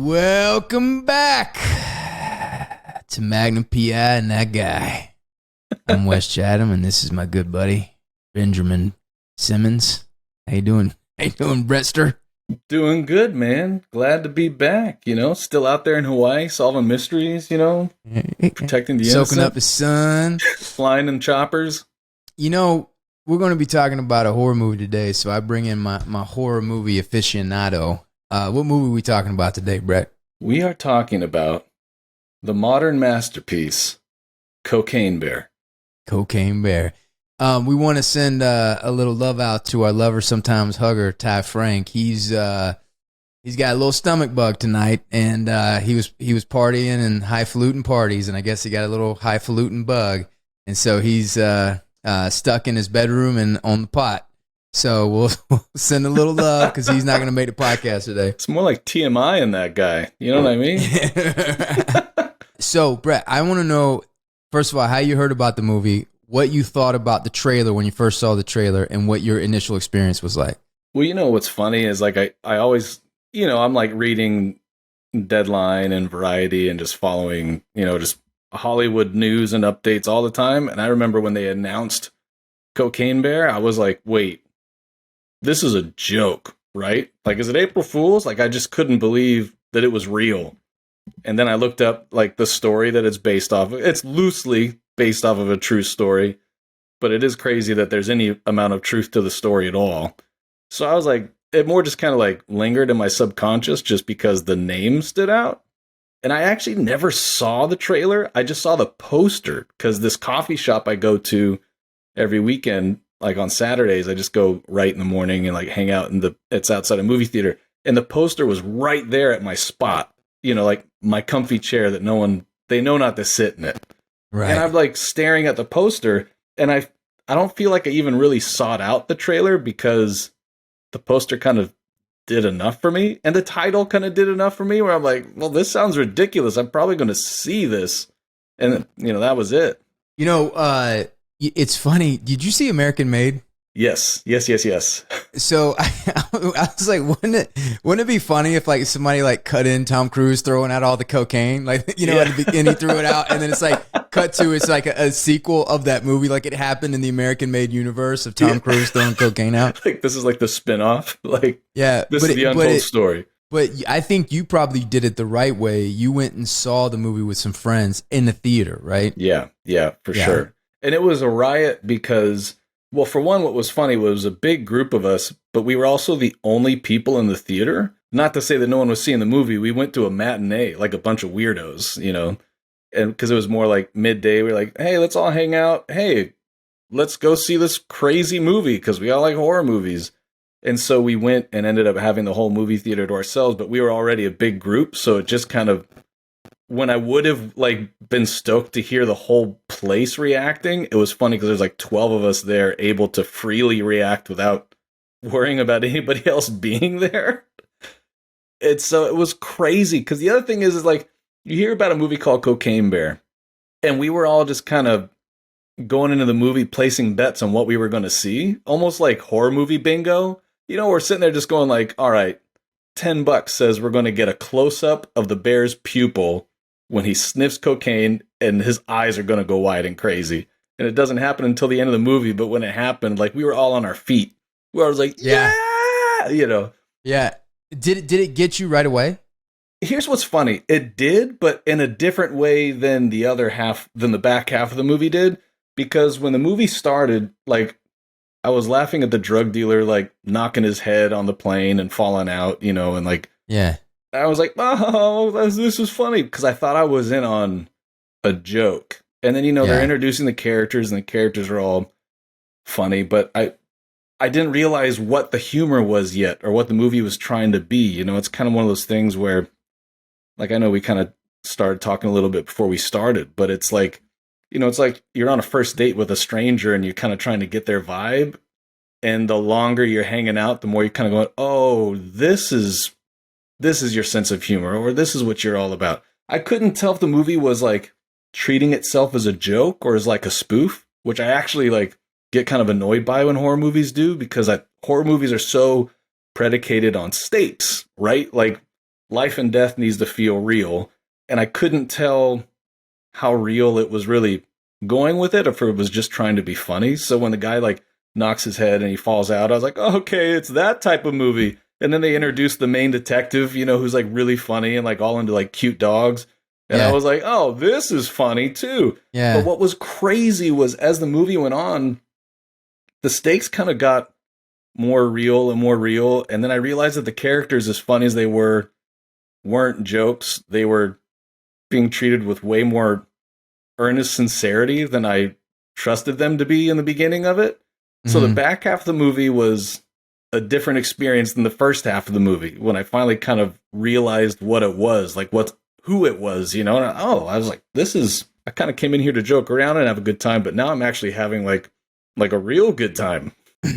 Welcome back to Magnum PI and that guy. I'm Wes Chatham, and this is my good buddy Benjamin Simmons. How you doing? Brettster? Doing good, man. Glad to be back. Still out there in Hawaii, solving mysteries. Protecting the innocent, soaking up the sun, flying in choppers. We're going to be talking about a horror movie today, so I bring in my horror movie aficionado. What movie are we talking about today, Brett? We are talking about the modern masterpiece, Cocaine Bear. Cocaine Bear. We want to send a little love out to our lover, sometimes hugger, Ty Frank. He's got a little stomach bug tonight, and he was partying and highfalutin parties, and I guess he got a little highfalutin bug, and so he's stuck in his bedroom and on the pot. So we'll send a little love because he's not going to make the podcast today. It's more like TMI in that guy. You know what I mean? So, Brett, I want to know, first of all, how you heard about the movie, what you thought about the trailer when you first saw the trailer, and what your initial experience was like. Well, what's funny is like I always, I'm like reading Deadline and Variety and just following, just Hollywood news and updates all the time. And I remember when they announced Cocaine Bear, I was like, wait, this is a joke, right? Like, is it April Fool's? Like, I just couldn't believe that it was real. And then I looked up like the story that it's based off of. It's loosely based off of a true story, but it is crazy that there's any amount of truth to the story at all. So I was like, it more just kind of like lingered in my subconscious just because the name stood out. And I actually never saw the trailer. I just saw the poster because this coffee shop I go to every weekend, like on Saturdays, I just go right in the morning and like hang out it's outside a movie theater. And the poster was right there at my spot, like my comfy chair that they know not to sit in it. Right. And I'm like staring at the poster, and I don't feel like I even really sought out the trailer because the poster kind of did enough for me. And the title kind of did enough for me where I'm like, well, this sounds ridiculous. I'm probably going to see this. And, that was it. It's funny. Did you see American Made? Yes. So I was like, wouldn't it be funny if like somebody like cut in Tom Cruise throwing out all the cocaine, like, at the beginning he threw it out, and then it's like cut to it's like a sequel of that movie, like it happened in the American Made universe of Tom Cruise throwing cocaine out. Like this is like the spinoff. Like this is the untold story. But I think you probably did it the right way. You went and saw the movie with some friends in the theater, right? Yeah, for sure. And it was a riot because, well, for one, what was funny was a big group of us, but we were also the only people in the theater. Not to say that no one was seeing the movie. We went to a matinee, like a bunch of weirdos, and because it was more like midday. We were like, hey, let's all hang out. Hey, let's go see this crazy movie because we all like horror movies. And so we went and ended up having the whole movie theater to ourselves, but we were already a big group. So it just kind of, when I would have like been stoked to hear the whole place reacting, it was funny because there's like 12 of us there able to freely react without worrying about anybody else being there. And so it was crazy because the other thing is like you hear about a movie called Cocaine Bear, and we were all just kind of going into the movie placing bets on what we were going to see, almost like horror movie bingo. We're sitting there just going like, all right, $10 says we're going to get a close up of the bear's pupil when he sniffs cocaine, and his eyes are going to go wide and crazy. And it doesn't happen until the end of the movie, but when it happened, like we were all on our feet. Where I was like, yeah. Yeah. Did it get you right away? Here's what's funny. It did, but in a different way than the back half of the movie did. Because when the movie started, like I was laughing at the drug dealer, like knocking his head on the plane and falling out, and like, yeah. I was like, oh, this is funny because I thought I was in on a joke. And then, they're introducing the characters and the characters are all funny, but I didn't realize what the humor was yet or what the movie was trying to be. It's kind of one of those things where, like, I know we kind of started talking a little bit before we started, but it's like, it's like you're on a first date with a stranger and you're kind of trying to get their vibe. And the longer you're hanging out, the more you're kind of going, oh, this is your sense of humor, or this is what you're all about. I couldn't tell if the movie was like treating itself as a joke or as like a spoof, which I actually like get kind of annoyed by when horror movies do, because horror movies are so predicated on stakes, right? Like life and death needs to feel real. And I couldn't tell how real it was really going with it, or if it was just trying to be funny. So when the guy like knocks his head and he falls out, I was like, okay, it's that type of movie. And then they introduced the main detective, you know, who's like really funny and like all into like cute dogs. And I was like, oh, this is funny too. Yeah. But what was crazy was as the movie went on, the stakes kind of got more real and more real. And then I realized that the characters, as funny as they were, weren't jokes. They were being treated with way more earnest sincerity than I trusted them to be in the beginning of it. So the back half of the movie was a different experience than the first half of the movie, when I finally kind of realized what it was, like who it was, you know. And I was like, I kind of came in here to joke around and have a good time, but now I'm actually having like a real good time.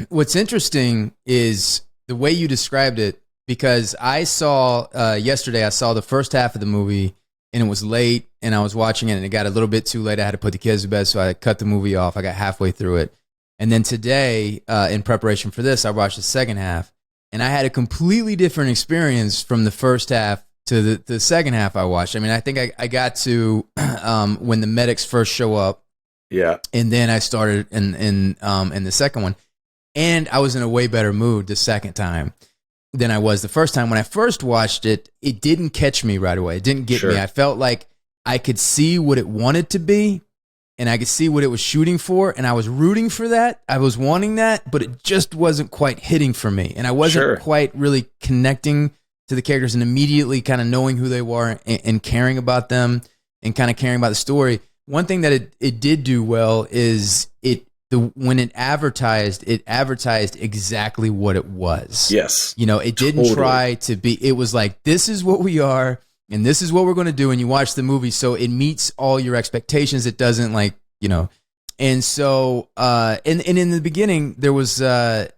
What's interesting is the way you described it, because I saw yesterday, I saw the first half of the movie and it was late and I was watching it and it got a little bit too late. I had to put the kids to bed, so I cut the movie off. I got halfway through it. And then today, in preparation for this, I watched the second half and I had a completely different experience from the first half to the second half I watched. I mean, I think I got to when the medics first show up. Yeah. And then I started in the second one. And I was in a way better mood the second time than I was the first time. When I first watched it, it didn't catch me right away. It didn't get me. I felt like I could see what it wanted to be and I could see what it was shooting for. And I was rooting for that. I was wanting that, but it just wasn't quite hitting for me. And I wasn't quite really connecting to the characters and immediately kind of knowing who they were and caring about them and kind of caring about the story. One thing that it did do well is when it advertised exactly what it was. Yes. You know, it didn't try to be, it was like, this is what we are and this is what we're going to do. And you watch the movie, so it meets all your expectations. It doesn't like, you know, and so, and in the beginning there was, so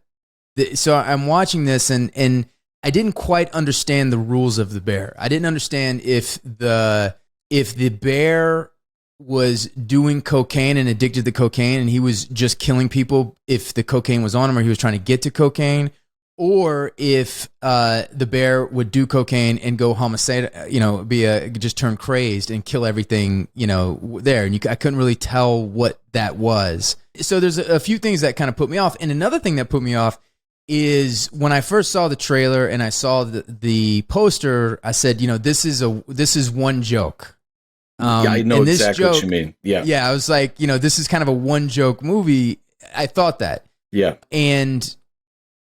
I'm watching this and I didn't quite understand the rules of the bear. I didn't understand if the bear was doing cocaine and addicted to cocaine and he was just killing people if the cocaine was on him, or he was trying to get to cocaine, or if the bear would do cocaine and go homicidal, you know, just turn crazed and kill everything, you know, there. And I couldn't really tell what that was. So there's a few things that kind of put me off. And another thing that put me off is when I first saw the trailer and I saw the poster, I said, you know, this is one joke. Yeah, I know exactly what you mean. Yeah. Yeah, I was like, you know, this is kind of a one joke movie. I thought that. Yeah. And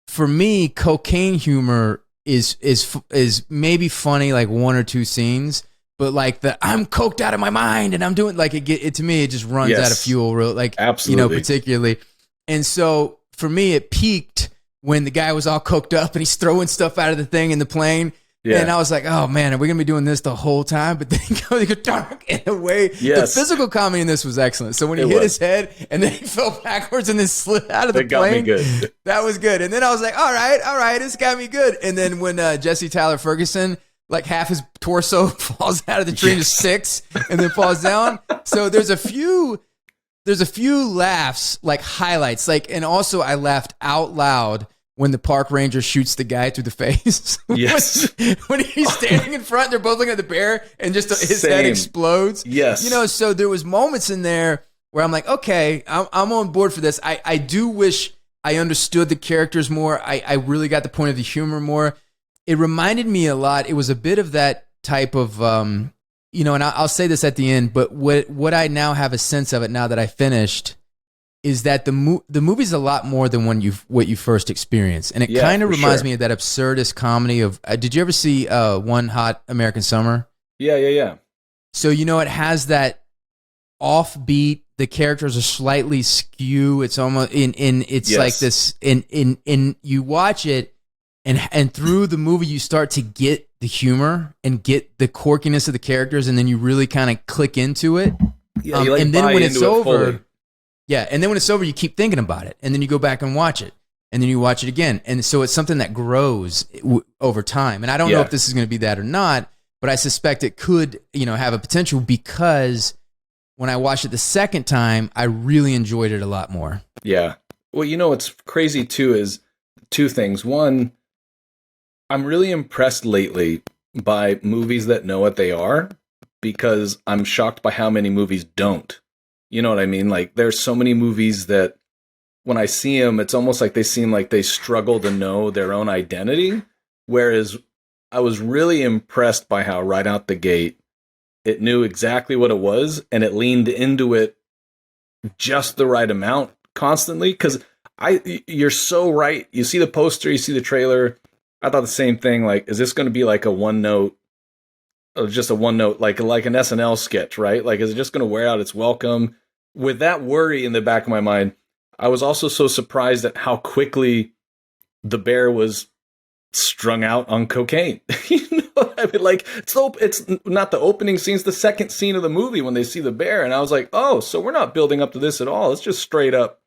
for me, cocaine humor is maybe funny like one or two scenes, but like I'm coked out of my mind and I'm doing like it to me, it just runs out of fuel real like absolutely. You know, particularly. And so for me it peaked when the guy was all coked up and he's throwing stuff out of the thing in the plane. Yeah. And I was like, oh man, are we going to be doing this the whole time? But then he goes dark in a way. Yes. The physical comedy in this was excellent. So when he hit his head and then he fell backwards and then slid out of the plane, got me good. That was good. And then I was like, all right, this got me good. And then when Jesse Tyler Ferguson, like half his torso falls out of the tree and just sticks and then falls down. So there's a few laughs, like highlights, like, and also I laughed out loud when the park ranger shoots the guy through the face. Yes. when he's standing in front, they're both looking at the bear and just his head explodes. Yes. You know, so there was moments in there where I'm like, okay, I'm on board for this. I do wish I understood the characters more. I really got the point of the humor more. It reminded me a lot. It was a bit of that type of, you know, and I'll say this at the end, but what I now have a sense of it now that I finished is that the movie's a lot more than what you first experienced. And it kind of reminds me of that absurdist comedy of, did you ever see One Hot American Summer? Yeah. So, you know, it has that offbeat, the characters are slightly skew. It's almost it's like this, in you watch it and through the movie, you start to get the humor and get the quirkiness of the characters. And then you really kind of click into it. Yeah, you like and then buy when into it's it over, fully. Yeah, and then when it's over, you keep thinking about it, and then you go back and watch it, and then you watch it again, and so it's something that grows over time. And I don't know if this is going to be that or not, but I suspect it could, you know, have a potential because when I watched it the second time, I really enjoyed it a lot more. Yeah. Well, you know what's crazy too is two things. One, I'm really impressed lately by movies that know what they are, because I'm shocked by how many movies don't. You know what I mean? Like, there's so many movies that when I see them, it's almost like they seem like they struggle to know their own identity. Whereas I was really impressed by how right out the gate, it knew exactly what it was and it leaned into it just the right amount constantly. Because you're so right. You see the poster, you see the trailer. I thought the same thing. Like, is this going to be like a one note, just a one note, like an SNL sketch, right? Like, is it just going to wear out its welcome? With that worry in the back of my mind, I was also so surprised at how quickly the bear was strung out on cocaine. You know, I mean, like, it's not the opening scene, it's the second scene of the movie when they see the bear, and I was like, oh, so we're not building up to this at all. It's just straight up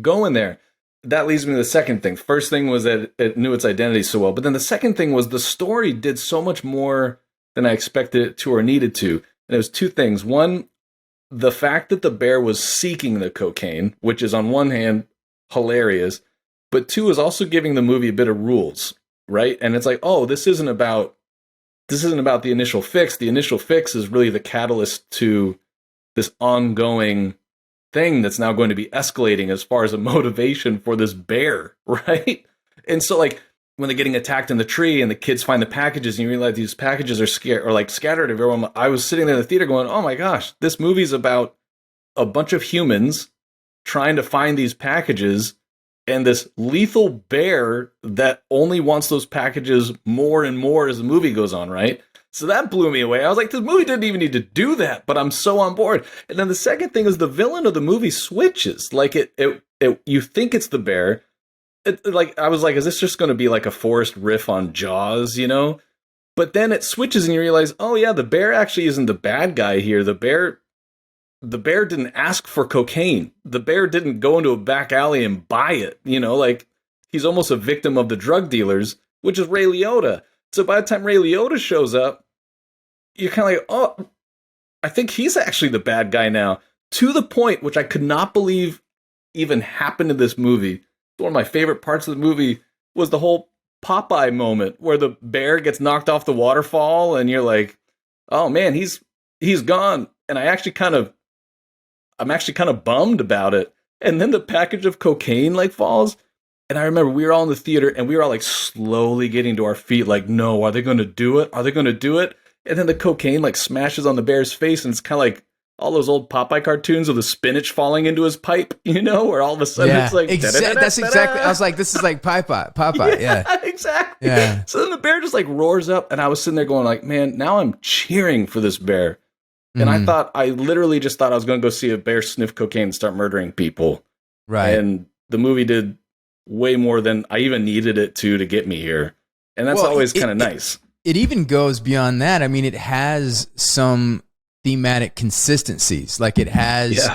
going there. That leads me to the second thing. First thing was that it knew its identity so well, but then the second thing was the story did so much more than I expected it to or needed to. And it was two things. One, the fact that the bear was seeking the cocaine, which is on one hand hilarious, but two is also giving the movie a bit of rules, right? And it's like, oh, this isn't about the initial fix. The initial fix is really the catalyst to this ongoing thing that's now going to be escalating as far as a motivation for this bear, right? And so, like, when they're getting attacked in the tree and the kids find the packages and you realize these packages are scared or like scattered everywhere, I was sitting there in the theater going, oh my gosh, this movie's about a bunch of humans trying to find these packages and this lethal bear that only wants those packages more and more as the movie goes on, right? So that blew me away. I was like, this movie didn't even need to do that, but I'm so on board. And then the second thing is the villain of the movie switches. Like, you think it's the bear. Like, I was like, is this just going to be like a forced riff on Jaws, you know? But then it switches and you realize, oh yeah, the bear actually isn't the bad guy here. The bear didn't ask for cocaine. The bear didn't go into a back alley and buy it, you know? Like, he's almost a victim of the drug dealers, which is Ray Liotta. So by the time Ray Liotta shows up, you're kind of like, oh, I think he's actually the bad guy now. To the point, which I could not believe even happened in this movie. One of my favorite parts of the movie was the whole Popeye moment where the bear gets knocked off the waterfall and you're like, oh man, he's gone. And I'm actually kind of bummed about it. And then the package of cocaine like falls. And I remember we were all in the theater and we were all like slowly getting to our feet. Like, no, are they going to do it? Are they going to do it? And then the cocaine like smashes on the bear's face. And it's kind of like all those old Popeye cartoons of the spinach falling into his pipe, you know, where all of a sudden it's like, that's exactly, I was like, this is like Popeye. Yeah, exactly. Yeah. So then the bear just like roars up and I was sitting there going like, man, now I'm cheering for this bear. And I literally just thought I was going to go see a bear sniff cocaine and start murdering people. Right. And the movie did way more than I even needed it to get me here. And that's always kind of nice. It even goes beyond that. I mean, it has some thematic consistencies. Like, it has,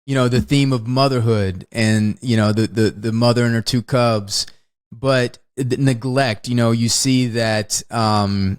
you know, the theme of motherhood and, you know, the mother and her two cubs, but the neglect, you know, you see that the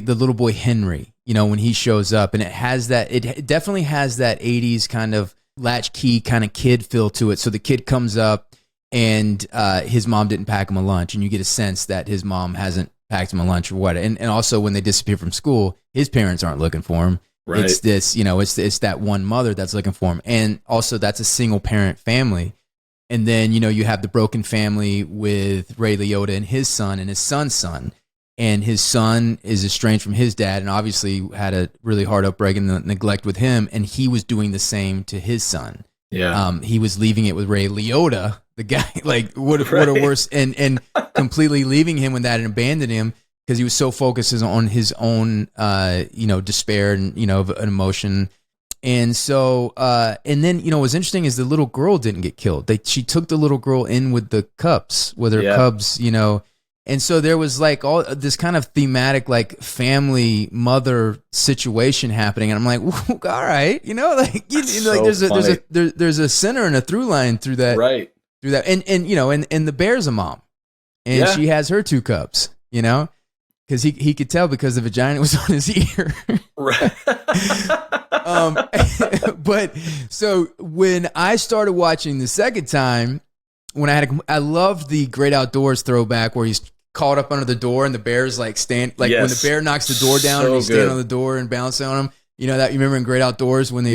little boy Henry, you know, when he shows up, and it definitely has that 80s kind of latchkey kind of kid feel to it. So the kid comes up and his mom didn't pack him a lunch, and you get a sense that his mom hasn't packed him a lunch or what. And also when they disappear from school, his parents aren't looking for him. Right. It's this, you know, it's that one mother that's looking for him. And also that's a single parent family. And then, you know, you have the broken family with Ray Liotta and his son's son. And his son is estranged from his dad and obviously had a really hard upbringing and neglect with him. And he was doing the same to his son. Yeah. He was leaving it with Ray Liotta, the guy, like, what a worse, and completely leaving him with that and abandoned him because he was so focused on his own, you know, despair and, you know, an emotion. And so, and then, you know, what's interesting is the little girl didn't get killed. She took the little girl in with the cubs, with her cubs, you know. And so there was like all this kind of thematic, like family mother situation happening. And I'm like, all right, you know, like, like there's a center and a through line through that. Right. Through that. And, you know, and the bear's a mom and she has her two cubs, you know, because he could tell because the vagina was on his ear. Right. But so when I started watching the second time, when I loved the Great Outdoors throwback where he's caught up under the door and the bear's like when the bear knocks the door down and he's standing on the door and bouncing on him. You know that, you remember in Great Outdoors when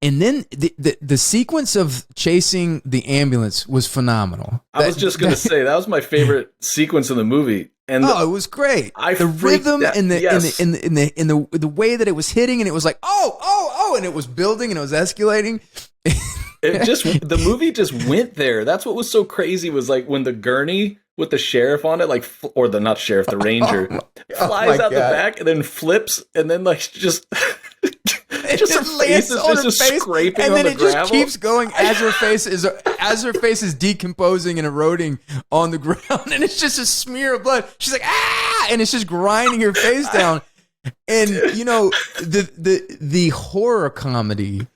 and then the sequence of chasing the ambulance was phenomenal. I was just going to say that was my favorite sequence in the movie. And it was great. The rhythm and the way that it was hitting, and it was like and it was building and it was escalating. The movie just went there. That's what was so crazy, was like when the gurney with the sheriff on it, like, or the not sheriff, the ranger, flies out the back and then flips, and then like just her face is just scraping on the gravel, and then it just keeps going as her face is decomposing and eroding on the ground, and it's just a smear of blood. She's like, and it's just grinding her face down. And you know, the horror comedy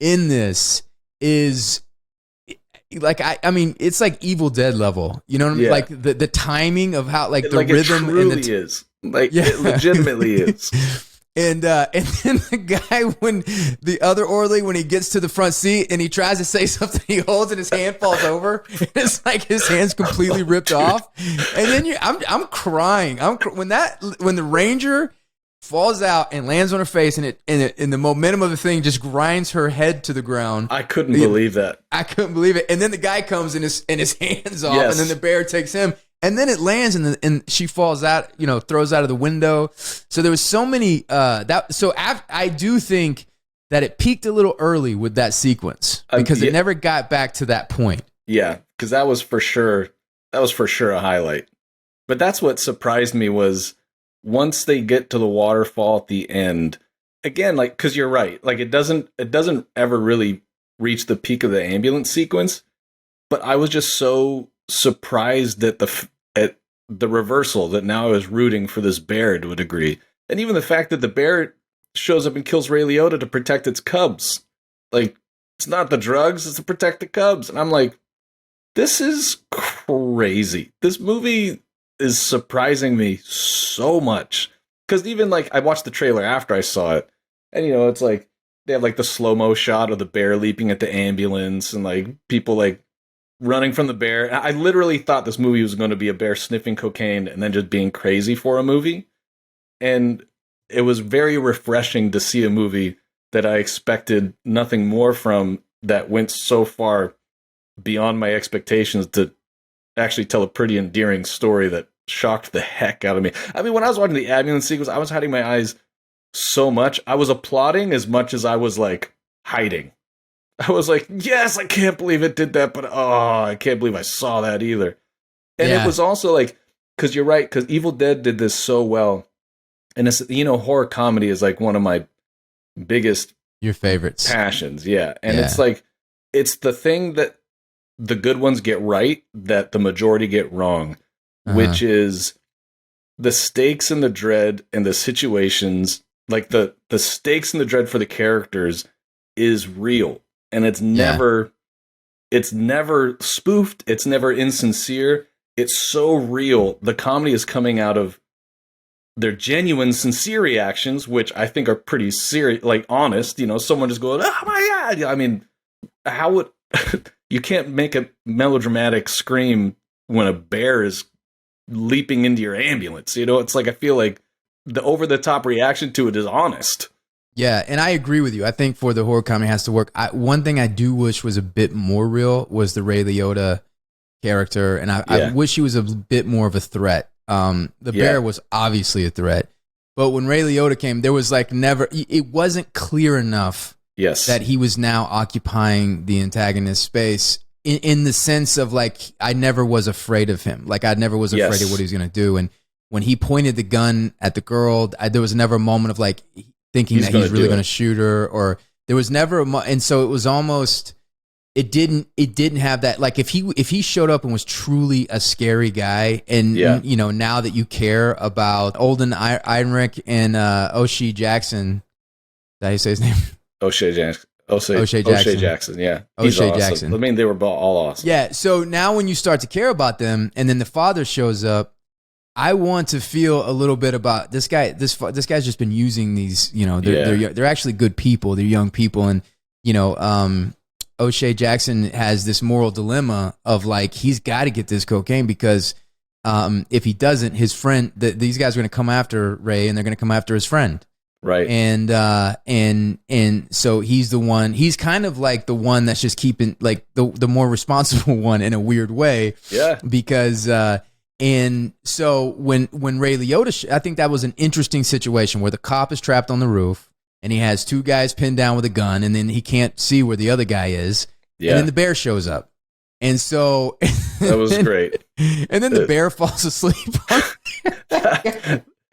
in this is like, I mean, it's like Evil Dead level. You know what I mean? Like the timing of how, like, the rhythm, it truly is. Like, it legitimately is. And then the guy, when the other orderly, when he gets to the front seat and he tries to say something, he holds and his hand falls over. It's like his hand's completely ripped off. And then I'm crying. When the ranger falls out and lands on her face, and the momentum of the thing just grinds her head to the ground. I couldn't believe that. I couldn't believe it. And then the guy comes and his hands off, and then the bear takes him. And then it lands, and she falls out, you know, throws out of the window. So there was so many I do think that it peaked a little early with that sequence, because it never got back to that point. Yeah, because that was for sure a highlight. But that's what surprised me, was once they get to the waterfall at the end, again, like, because you're right, like, it doesn't ever really reach the peak of the ambulance sequence. But I was just so surprised at the reversal, that now I was rooting for this bear to a degree. And even the fact that the bear shows up and kills Ray Liotta to protect its cubs. Like, it's not the drugs, it's to protect the cubs. And I'm like, this is crazy. This movie is surprising me so much. Because even, like, I watched the trailer after I saw it, and, you know, it's like, they have, like, the slow-mo shot of the bear leaping at the ambulance, and, like, people, like, running from the bear. I literally thought this movie was going to be a bear sniffing cocaine and then just being crazy for a movie. And it was very refreshing to see a movie that I expected nothing more from, that went so far beyond my expectations to actually tell a pretty endearing story that shocked the heck out of me. I mean, when I was watching the ambulance sequence, I was hiding my eyes so much. I was applauding as much as I was, like, hiding. I was like, yes, I can't believe it did that, but I can't believe I saw that either. And it was also like, because you're right, because Evil Dead did this so well. And it's, you know, horror comedy is like one of my biggest your favorites passions. Yeah. And it's like, it's the thing that the good ones get right that the majority get wrong, which is the stakes and the dread and the situations, like the stakes and the dread for the characters is real. And it's never spoofed. It's never insincere. It's so real. The comedy is coming out of their genuine, sincere reactions, which I think are pretty serious, like, honest. You know, someone just going, "Oh my God!" I mean, how would you can't make a melodramatic scream when a bear is leaping into your ambulance? You know, it's like, I feel like the over the top reaction to it is honest. Yeah, and I agree with you. I think for the horror comedy has to work. One thing I do wish was a bit more real was the Ray Liotta character, and I wish he was a bit more of a threat. The bear was obviously a threat, but when Ray Liotta came, there was like it wasn't clear enough that he was now occupying the antagonist space in the sense of, like, I never was afraid of him. Like, I never was afraid of what he was going to do. And when he pointed the gun at the girl, there was never a moment of, like, thinking that he's really going to shoot her, or there was never and so it was almost, it didn't have that, like, if he showed up and was truly a scary guy, and you know, now that you care about Olden Ehrenreich and O'Shea Jackson, is that how you say his name? O'Shea Jackson. Yeah, he's O'Shea awesome. Jackson. I mean, they were all awesome. Yeah, so now when you start to care about them, and then the father shows up, I want to feel a little bit about this guy. This guy's just been using these, you know, they're actually good people. They're young people. And, you know, O'Shea Jackson has this moral dilemma of, like, he's got to get this cocaine because if he doesn't, his friend, these guys are going to come after Ray, and they're going to come after his friend. Right. And so he's the one. He's kind of like the one that's just keeping like the more responsible one in a weird way. Yeah. Because and so when Ray Liotta, I think that was an interesting situation where the cop is trapped on the roof and he has two guys pinned down with a gun, and then he can't see where the other guy is. Yeah. And then the bear shows up. And so that was great. And then the bear falls asleep.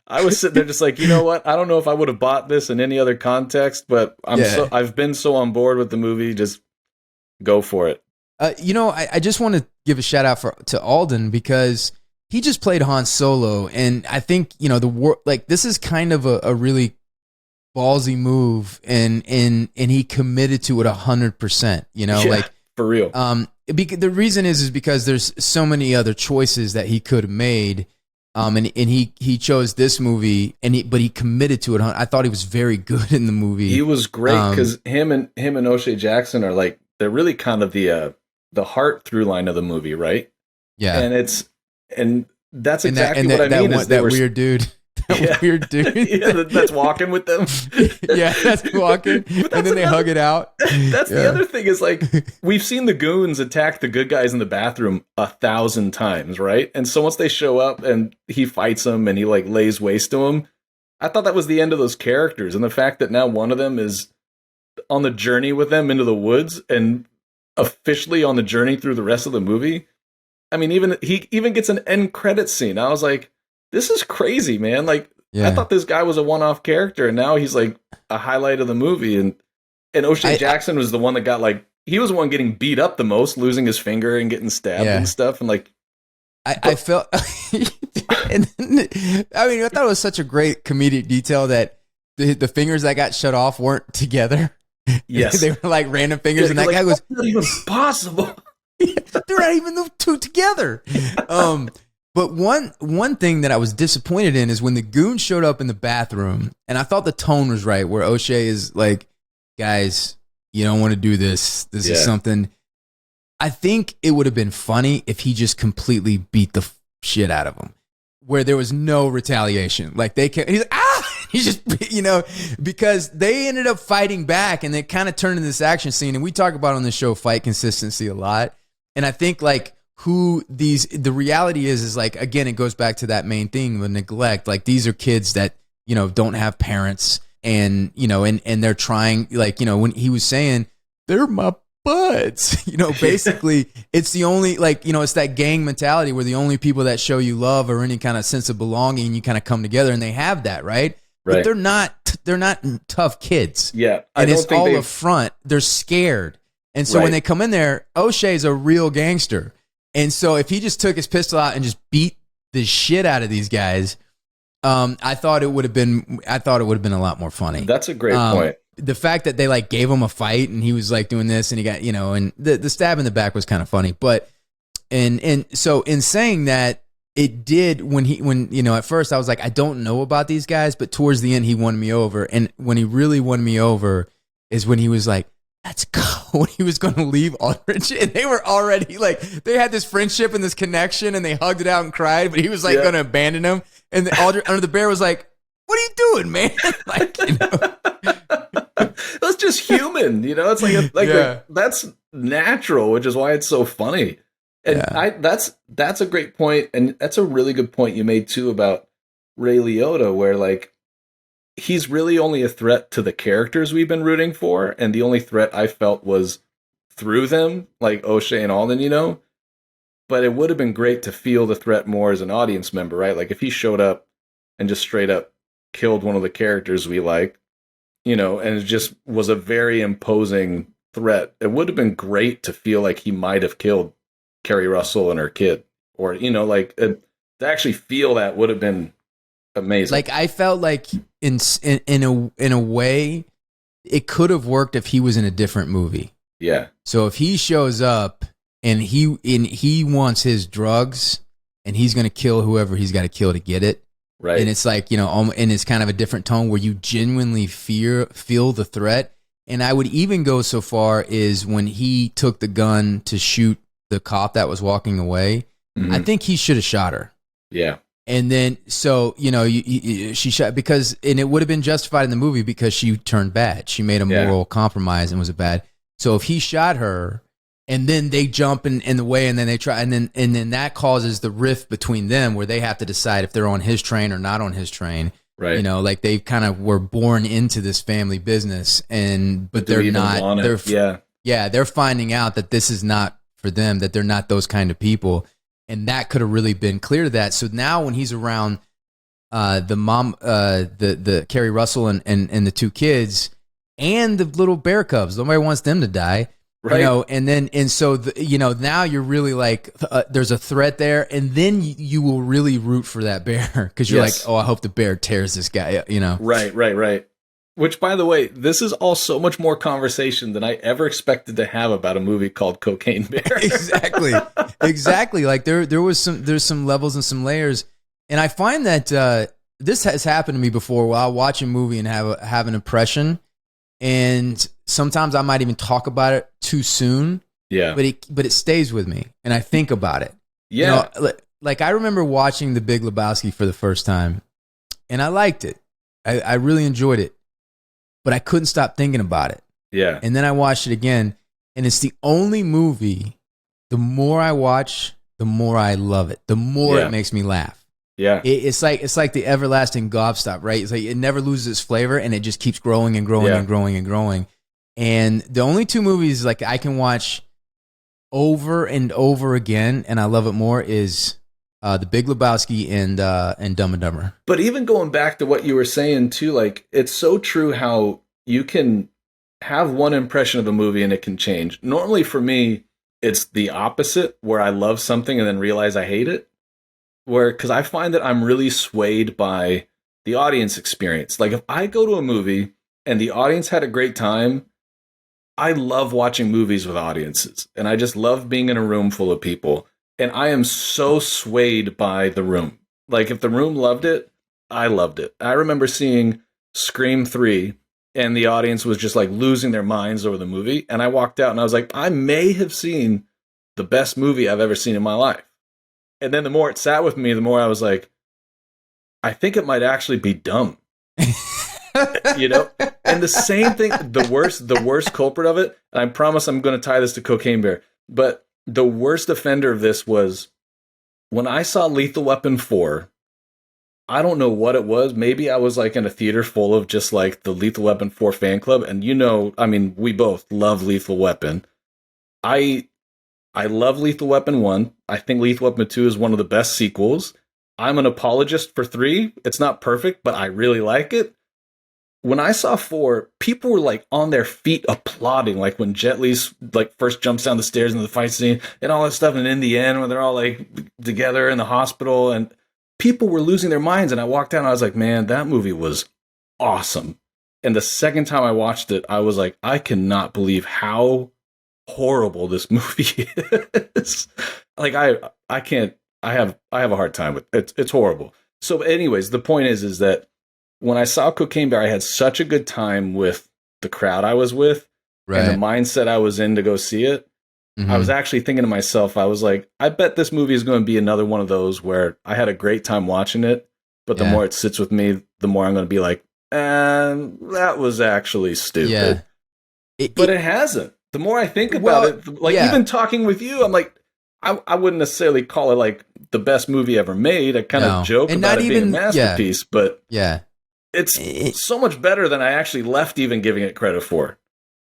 I was sitting there just like, you know what? I don't know if I would have bought this in any other context, but I've been so on board with the movie. Just go for it. I just want to give a shout out to Alden, because he just played Han Solo, and I think this is kind of a really ballsy move, and he committed to it 100%. For real. The reason is because there's so many other choices that he could have made. And he chose this movie, but he committed to it. I thought he was very good in the movie. He was great, because him and O'Shea Jackson are like, they're really kind of the heart through line of the movie, right? Yeah, and that's exactly what I mean. That weird dude. Weird dude. That's walking with them. Yeah, that's walking. And then they hug it out. That's the other thing is, like, we've seen the goons attack the good guys in the bathroom 1,000 times, right? And so once they show up and he fights them and he like lays waste to them, I thought that was the end of those characters. And the fact that now one of them is on the journey with them into the woods and officially on the journey through the rest of the movie. I mean, he even gets an end credit scene. I was like, this is crazy, man. Like, I thought this guy was a one-off character, and now he's like a highlight of the movie. And O'Shea Jackson was the one that got like, he was the one getting beat up the most, losing his finger and getting stabbed and stuff. And like, I felt, and then, I thought it was such a great comedic detail that the fingers that got shut off weren't together. Yes. They were like random fingers, and that guy was not even possible. They're not even the two together. But one thing that I was disappointed in is when the goon showed up in the bathroom, and I thought the tone was right, where O'Shea is like, guys, you don't want to do this. This is something. I think it would have been funny if he just completely beat the shit out of him, where there was no retaliation. Like he's like, ah! He's just, because they ended up fighting back, and they kind of turned into this action scene. And we talk about on the show fight consistency a lot. And I think like the reality is like, again, it goes back to that main thing, the neglect. Like, these are kids that, don't have parents, and, and they're trying, like, when he was saying, they're my buds, basically it's the only, like, it's that gang mentality where the only people that show you love or any kind of sense of belonging, and you kind of come together, and they have that, right? But they're not tough kids. Yeah. And it's all a front. They're scared. And so when they come in there, O'Shea's a real gangster. And so if he just took his pistol out and just beat the shit out of these guys, I thought it would have been a lot more funny. That's a great point. The fact that they like gave him a fight, and he was like doing this, and he got, and the stab in the back was kind of funny. But and so in saying that, it did when at first I was like, I don't know about these guys, but towards the end he won me over. And when he really won me over is when he was like, let's go, when he was going to leave Aldrich, and they were already like, they had this friendship and this connection, and they hugged it out and cried, but he was like going to abandon him. And Aldrich under the bear was like, what are you doing, man? Like, that's just human, it's like that's natural, which is why it's so funny. And that's a great point, and that's a really good point you made too about Ray Liotta, where like, he's really only a threat to the characters we've been rooting for, and the only threat I felt was through them, like O'Shea and Alden, But it would have been great to feel the threat more as an audience member, right? Like, if he showed up and just straight up killed one of the characters we like, and it just was a very imposing threat, it would have been great to feel like he might have killed Kerry Russell and her kid, or, to actually feel that would have been amazing. Like, I felt like in a way, it could have worked if he was in a different movie. Yeah. So if he shows up and he wants his drugs, and he's going to kill whoever he's got to kill to get it. Right. And it's like, and it's kind of a different tone where you genuinely feel the threat. And I would even go so far as when he took the gun to shoot the cop that was walking away, I think he should have shot her. Yeah. And then, so, she shot because, and it would have been justified in the movie because she turned bad. She made a moral compromise and was a bad. So if he shot her and then they jump in the way and then they try, and then that causes the rift between them where they have to decide if they're on his train or not on his train. Right. Like they kind of were born into this family business but they're not, they're finding out that this is not for them, that they're not those kind of people. And that could have really been clear to that. So now when he's around the mom, the Carrie Russell and the two kids and the little bear cubs, nobody wants them to die. Right. So now you're really like, there's a threat there. And then you will really root for that bear because you're like, oh, I hope the bear tears this guy, Right. Which, by the way, this is all so much more conversation than I ever expected to have about a movie called Cocaine Bear. Exactly. Like there's some levels and some layers, and I find that this has happened to me before. Where I'll watch a movie and have an impression, and sometimes I might even talk about it too soon. Yeah. But it stays with me, and I think about it. Yeah. Like I remember watching The Big Lebowski for the first time, and I liked it. I really enjoyed it. But I couldn't stop thinking about it. Yeah. And then I watched it again, and it's the only movie, the more I watch, the more I love it. The more it makes me laugh. Yeah. It's like the everlasting gobstop, right? It's like it never loses its flavor, and it just keeps growing and growing and growing and growing. And the only two movies like I can watch over and over again, and I love it more, is The Big Lebowski and Dumb and Dumber. But even going back to what you were saying too, like it's so true how you can have one impression of a movie and it can change. Normally for me, it's the opposite, where I love something and then realize I hate it. Because I find that I'm really swayed by the audience experience. Like if I go to a movie and the audience had a great time, I love watching movies with audiences, and I just love being in a room full of people. And I am so swayed by the room. Like, if the room loved it, I loved it. I remember seeing Scream 3, and the audience was just, like, losing their minds over the movie. And I walked out, and I was like, I may have seen the best movie I've ever seen in my life. And then the more it sat with me, the more I was like, I think it might actually be dumb. And the same thing, the worst culprit of it, and I promise I'm going to tie this to Cocaine Bear, but the worst offender of this was when I saw Lethal Weapon 4. I don't know what it was. Maybe I was like in a theater full of just like the Lethal Weapon 4 fan club. And we both love Lethal Weapon. I love Lethal Weapon 1. I think Lethal Weapon 2 is one of the best sequels. I'm an apologist for 3. It's not perfect, but I really like it. When I saw 4, people were like on their feet applauding, like when Jet Li's like first jumps down the stairs into the fight scene and all that stuff. And in the end, when they're all like together in the hospital, and people were losing their minds. And I walked out and I was like, man, that movie was awesome. And the second time I watched it, I was like, I cannot believe how horrible this movie is. Like I can't, I have a hard time with it. It's horrible. So anyways, the point is that when I saw Cocaine Bear, I had such a good time with the crowd I was with, and the mindset I was in to go see it. Mm-hmm. I was actually thinking to myself, I was like, I bet this movie is going to be another one of those where I had a great time watching it, but the more it sits with me, the more I'm going to be like, that was actually stupid. Yeah. But it hasn't. The more I think about it, like even talking with you, I'm like, I wouldn't necessarily call it like the best movie ever made. I kind of joke about it being a masterpiece, but it's so much better than I actually left even giving it credit for.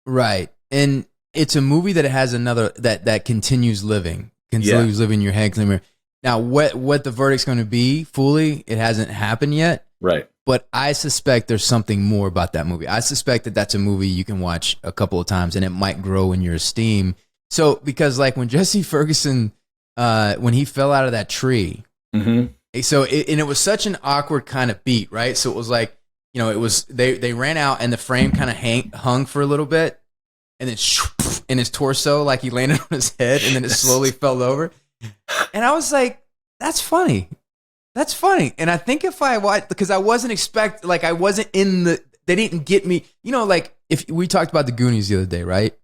Right. And it's a movie that has another that continues living in your head. Now, what the verdict's going to be fully, it hasn't happened yet. Right. But I suspect there's something more about that movie. I suspect that that's a movie you can watch a couple of times and it might grow in your esteem. So, because like when Jesse Ferguson, when he fell out of that tree, so it was such an awkward kind of beat, right? So it was like, it was they ran out and the frame kind of hung for a little bit, and then in his torso, like he landed on his head, and then it slowly fell over. And I was like, that's funny. That's funny. And I think if I watched, because I wasn't I wasn't they didn't get me, like if we talked about the Goonies the other day, right?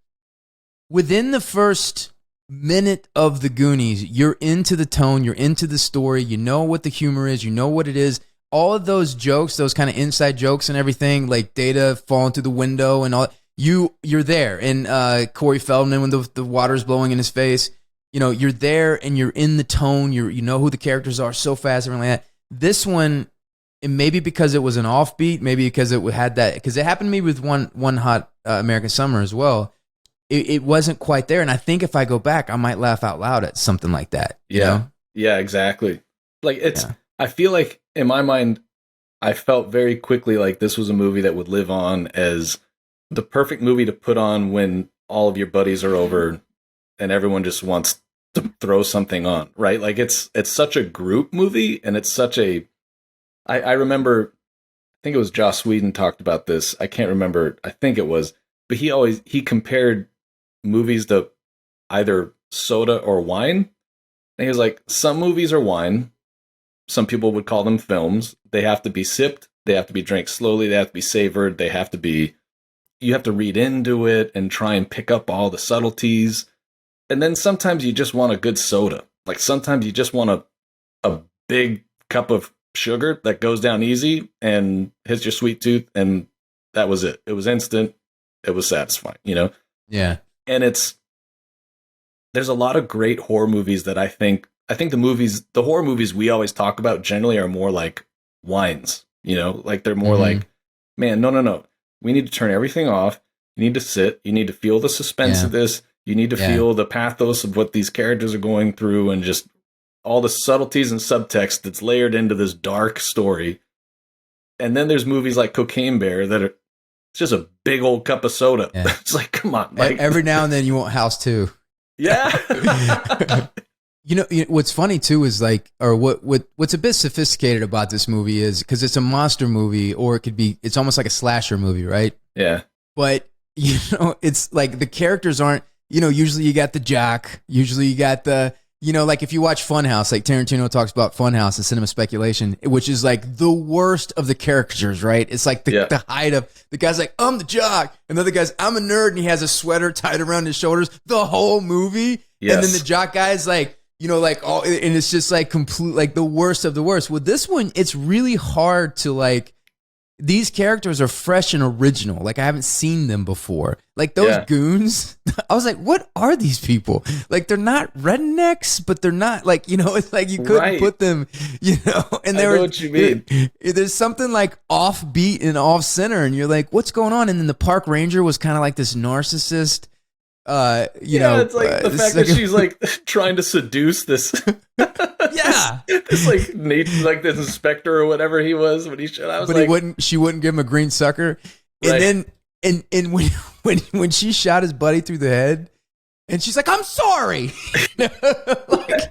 Within the first minute of the Goonies, you're into the tone, you're into the story, you know what the humor is, you know what it is. All of those jokes, those kind of inside jokes and everything, like Data falling through the window and all, you're there. And Corey Feldman when the water's blowing in his face, you know, you're there and you're in the tone. You know who the characters are so fast, everything like that. This one, and maybe because it was an offbeat, maybe because it had that, because it happened to me with one Hot American Summer as well. It wasn't quite there, and I think if I go back, I might laugh out loud at something like that. You know? Yeah, exactly. Like I feel like in my mind, I felt very quickly like this was a movie that would live on as the perfect movie to put on when all of your buddies are over and everyone just wants to throw something on, right? Like it's such a group movie, and it's such a. I remember, I think it was Joss Whedon talked about this. I can't remember. I think it was, but he compared movies to either soda or wine. And he was like, some movies are wine. Some people would call them films. They have to be sipped. They have to be drank slowly. They have to be savored. They have to be, you have to read into it and try and pick up all the subtleties. And then sometimes you just want a good soda. Like sometimes you just want a big cup of sugar that goes down easy and hits your sweet tooth. And that was it. It was instant. It was satisfying, you know? Yeah. And there's a lot of great horror movies that I think the horror movies we always talk about generally are more like wines, you know, like they're more like, man, no. We need to turn everything off. You need to sit. You need to feel the suspense of this. You need to feel the pathos of what these characters are going through and just all the subtleties and subtext that's layered into this dark story. And then there's movies like Cocaine Bear that are, it's just a big old cup of soda. Yeah. It's like, come on. Like, every now and then you want House 2. Yeah. You know, what's funny too is like, or what's a bit sophisticated about this movie is because it's a monster movie, or it's almost like a slasher movie, right? Yeah. But, you know, it's like the characters aren't, you know, usually you got the jock, usually you got the, you know, like if you watch Funhouse, like Tarantino talks about Funhouse and Cinema Speculation, which is like the worst of the caricatures, right? It's like the height of, the guy's like, I'm the jock, and the other guy's, I'm a nerd, and he has a sweater tied around his shoulders the whole movie. Yes. And then the jock guy's like, you know, like all, and it's just like complete, like the worst of the worst. With this one, it's really hard to like, these characters are fresh and original. Like I haven't seen them before. Like those goons, I was like, what are these people? Like they're not rednecks, but they're not like, you know, it's like you couldn't put them, you know, and I know what you mean. There's something like offbeat and off center, and you're like, what's going on? And then the park ranger was kind of like this narcissist. You know, it's like the fact that she's like trying to seduce this. This like this inspector or whatever he was when he showed. I was but like, she wouldn't give him a green sucker, and then and when she shot his buddy through the head, and she's like, I'm sorry. Like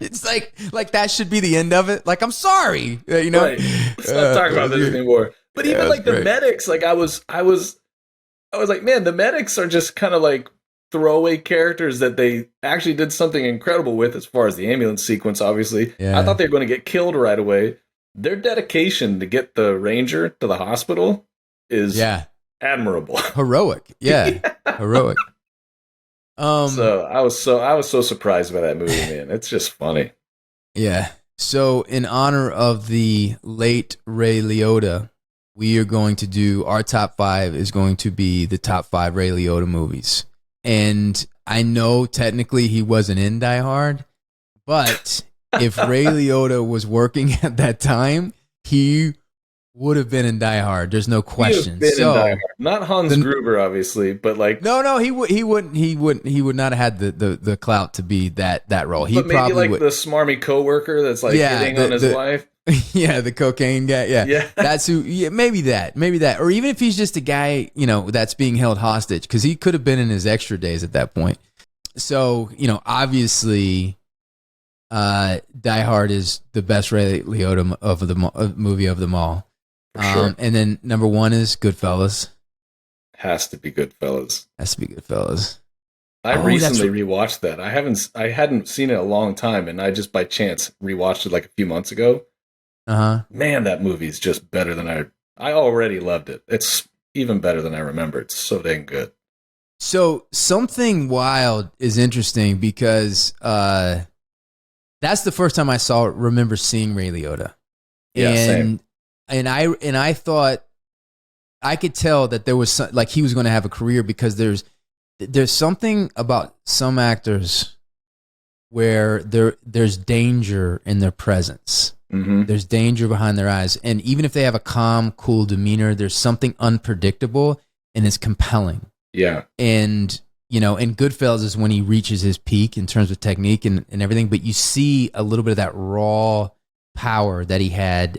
it's like that should be the end of it. Like I'm sorry, you know. Right. Let's not talk about this anymore. But even like the medics, like I was like, man, the medics are just kind of like throwaway characters that they actually did something incredible with as far as the ambulance sequence, obviously. Yeah. I thought they were going to get killed right away. Their dedication to get the ranger to the hospital is admirable. Heroic. Yeah. Heroic. So I was so surprised by that movie, man. It's just funny. Yeah. So in honor of the late Ray Liotta, we are going to do, our top 5 is going to be the top 5 Ray Liotta movies. And I know technically he wasn't in Die Hard, but if Ray Liotta was working at that time, he would have been in Die Hard. There's no question. So, in Die Hard. Not Hans Gruber, obviously, but like no, he would not have had the clout to be that role. He but maybe probably like would. The smarmy coworker that's like hitting on his wife. Yeah, the cocaine guy. Yeah, that's who. Yeah, maybe that, or even if he's just a guy, you know, that's being held hostage, because he could have been in his extra days at that point. So, you know, obviously, Die Hard is the best Ray Liotta of the movie of them all. Sure. And then number 1 is Goodfellas. Has to be Goodfellas. I recently rewatched that. I hadn't seen it in a long time, and I just by chance rewatched it like a few months ago. Man, that movie's just better than I already loved it. It's even better than I remember. It's so dang good. So Something Wild is interesting because that's the first time I remember seeing Ray Liotta. Yeah, same. And I thought I could tell that there was like he was going to have a career because there's something about some actors where there's danger in their presence. Mm-hmm. There's danger behind their eyes, and even if they have a calm, cool demeanor, there's something unpredictable and it's compelling. Yeah. And in Goodfellas is when he reaches his peak in terms of technique and everything, but you see a little bit of that raw power that he had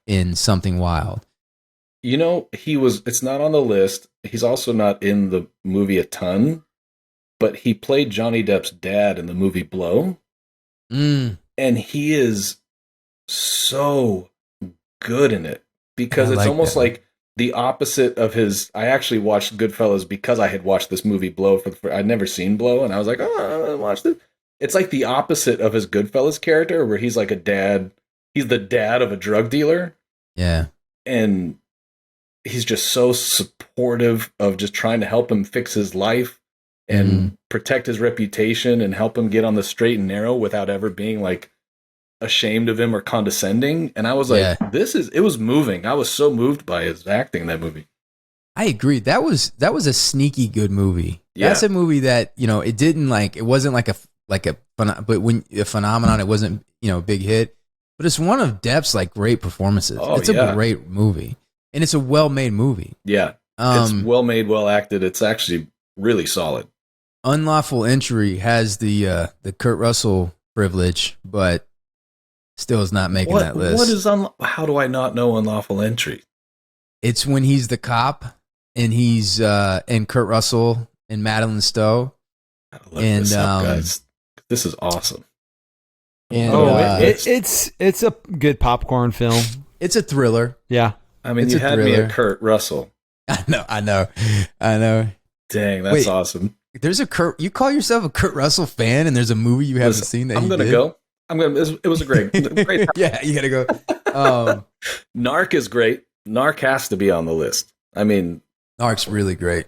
in Something Wild. It's not on the list. He's also not in the movie a ton, but he played Johnny Depp's dad in the movie Blow. And he is so good in it because it's almost like the opposite of his. I actually watched Goodfellas because I had watched this movie Blow I'd never seen Blow, and I was like, oh, I watched it. It's like the opposite of his Goodfellas character, where he's like a dad. He's the dad of a drug dealer. Yeah. And he's just so supportive of just trying to help him fix his life and protect his reputation and help him get on the straight and narrow without ever being like ashamed of him or condescending. And I was like, it was moving. I was so moved by his acting in that movie. I agree. That was a sneaky good movie. Yeah. That's a movie that, it didn't it wasn't like a phenomenon, it wasn't, a big hit, but it's one of Depp's great performances. It's a great movie and it's a well-made movie. Yeah. It's well made, well acted. It's actually really solid. Unlawful Entry has the Kurt Russell privilege, but still is not making that list. What is how do I not know Unlawful Entry? It's when he's the cop and he's and Kurt Russell and Madeline Stowe. And this up, guys. This is awesome. And, it's a good popcorn film. It's a thriller. Yeah. I mean, you had me at Kurt Russell. I know. Dang, that's awesome. There's you call yourself a Kurt Russell fan, and there's a movie you haven't seen that I'm going to go. It was a great yeah, you got to go. Narc is great. Narc has to be on the list. I mean, Narc's really great.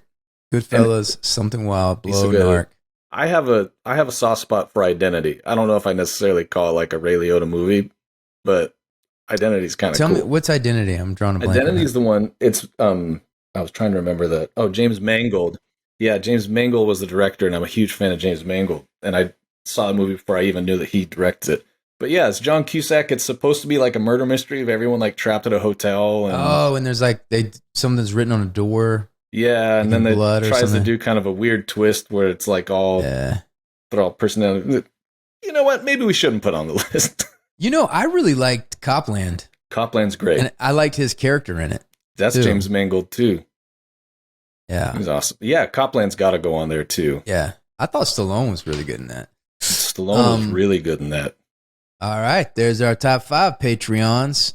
Goodfellas, Something Wild, Blow, Narc. I have a soft spot for Identity. I don't know if I necessarily call it like a Ray Liotta movie, but Identity is kind of cool. Tell me, what's Identity? I'm drawing a blank. Identity is the one. It's I was trying to remember that. Oh, James Mangold. Yeah, James Mangold was the director, and I'm a huge fan of James Mangold. And I saw the movie before I even knew that he directed it. But yeah, it's John Cusack. It's supposed to be like a murder mystery of everyone trapped at a hotel. And, and there's something's written on a door. Yeah, and then they tries to do kind of a weird twist where it's all they're all personality. You know what? Maybe we shouldn't put on the list. I really liked Copland. Copland's great. And I liked his character in it. That's too. James Mangold too. Yeah. He's awesome. Yeah, Copland's got to go on there too. Yeah. I thought Stallone was really good in that. Stallone was really good in that. All right. There's our top 5 Patreons.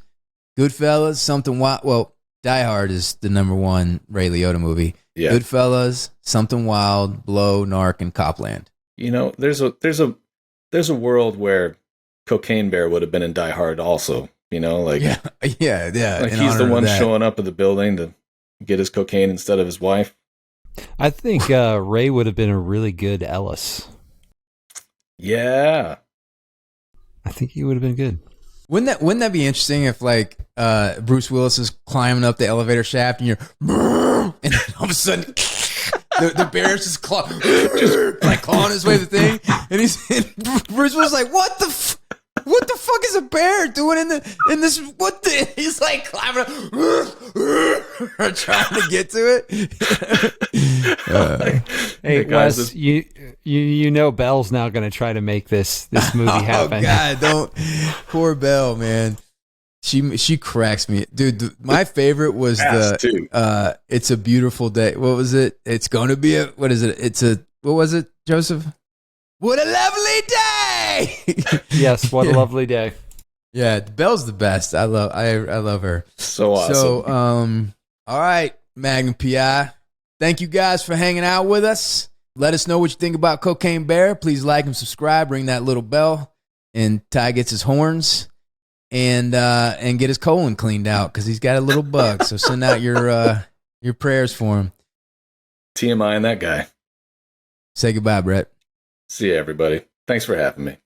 Goodfellas, Something Wild. Well, Die Hard is the number 1 Ray Liotta movie. Yeah. Goodfellas, Something Wild, Blow, Narc, and Copland. There's a world where Cocaine Bear would have been in Die Hard also. Yeah. He's the one showing up at the building to get his cocaine instead of his wife. I think Ray would have been a really good Ellis. Yeah, I think he would have been good. Wouldn't that be interesting if Bruce Willis is climbing up the elevator shaft and you're and all of a sudden the bear's just clawing his way to the thing, and Bruce Willis is like, what the fuck is a bear doing in this? He's climbing up, trying to get to it. Hey, Wes, you know Belle's now going to try to make this movie happen. Oh God, don't! Poor Belle, man. She cracks me, dude. My favorite was "It's a Beautiful Day." What was it? It's going to be what is it? What was it, Joseph? What a lovely day! Yes, what a lovely day. Yeah, Belle's the best. I love her. So awesome. So, all right, Magnum PI. Thank you guys for hanging out with us. Let us know what you think about Cocaine Bear. Please like and subscribe. Ring that little bell, and Ty gets his horns, and get his colon cleaned out because he's got a little bug. So send out your prayers for him. TMI and that guy. Say goodbye, Brett. See you, everybody. Thanks for having me.